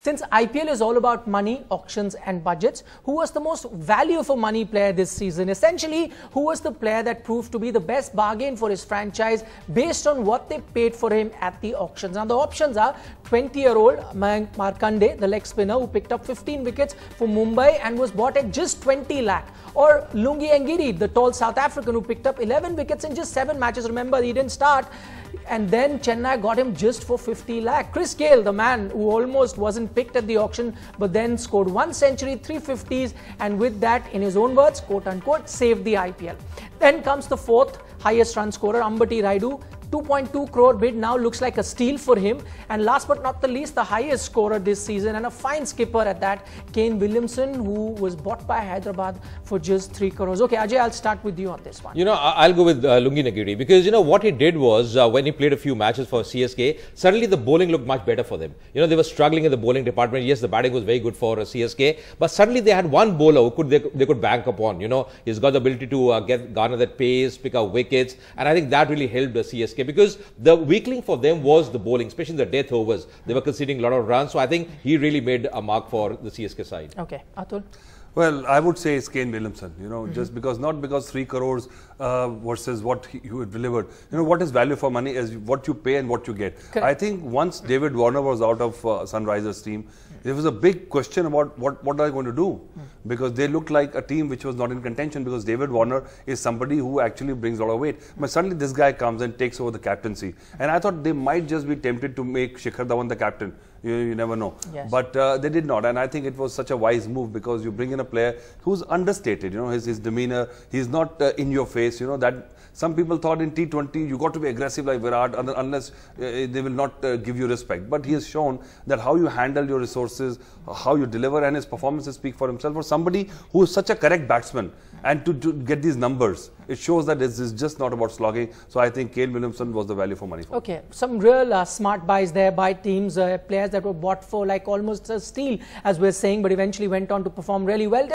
Since IPL is all about money, auctions and budgets, who was the most value for money player this season? Essentially, who was the player that proved to be the best bargain for his franchise based on what they paid for him at the auctions? Now, the options are 20-year-old Mayank Markande, the leg spinner who picked up 15 wickets for Mumbai and was bought at just 20 lakh. Or Lungi Ngidi, the tall South African who picked up 11 wickets in just 7 matches. Remember, he didn't start. And then Chennai got him just for 50 lakh. Chris Gale, the man who almost wasn't picked at the auction, but then scored 1 century, 3 50s, and with that, in his own words, quote unquote, saved the IPL. Then comes the 4th highest run scorer, Ambati Rayudu. 2.2 crore bid now looks like a steal for him. And last but not the least, the highest scorer this season and a fine skipper at that, Kane Williamson, who was bought by Hyderabad for just 3 crores. Okay, Ajay, I'll start with you on this one. You know, I'll go with Lungi Ngidi because, you know, what he did was when he played a few matches for CSK, suddenly the bowling looked much better for them. You know, they were struggling in the bowling department. Yes, the batting was very good for CSK, but suddenly they had one bowler who they could bank upon. You know, he's got the ability to garner that pace, pick up wickets, and I think that really helped the CSK because the weak link for them was the bowling, especially the death overs. They were conceding a lot of runs, so I think he really made a mark for the CSK side. Okay, Atul? Well, I would say it's Kane Williamson, you know, just because, not because 3 crores versus what he delivered. You know, what is value for money is what you pay and what you get. Correct. I think once David Warner was out of Sunrisers team, there was a big question about what are they going to do? Because they looked like a team which was not in contention because David Warner is somebody who actually brings a lot of weight. But suddenly this guy comes and takes over the captaincy. And I thought they might just be tempted to make Shikhar Dhawan the captain. You never know. Yes. But they did not. And I think it was such a wise move because you bring in a player who's understated, you know, his demeanor. He's not in your face, you know, that some people thought in T20 you got to be aggressive like Virat unless they will not give you respect. But he has shown that how you handle your resources, how you deliver, and his performances speak for himself. For somebody who is such a correct batsman and to get these numbers, it shows that this is just not about slogging. So I think Kane Williamson was the value for money. Okay, some real smart buys there by teams, players that were bought for like almost a steal, as we're saying, but eventually went on to perform really well.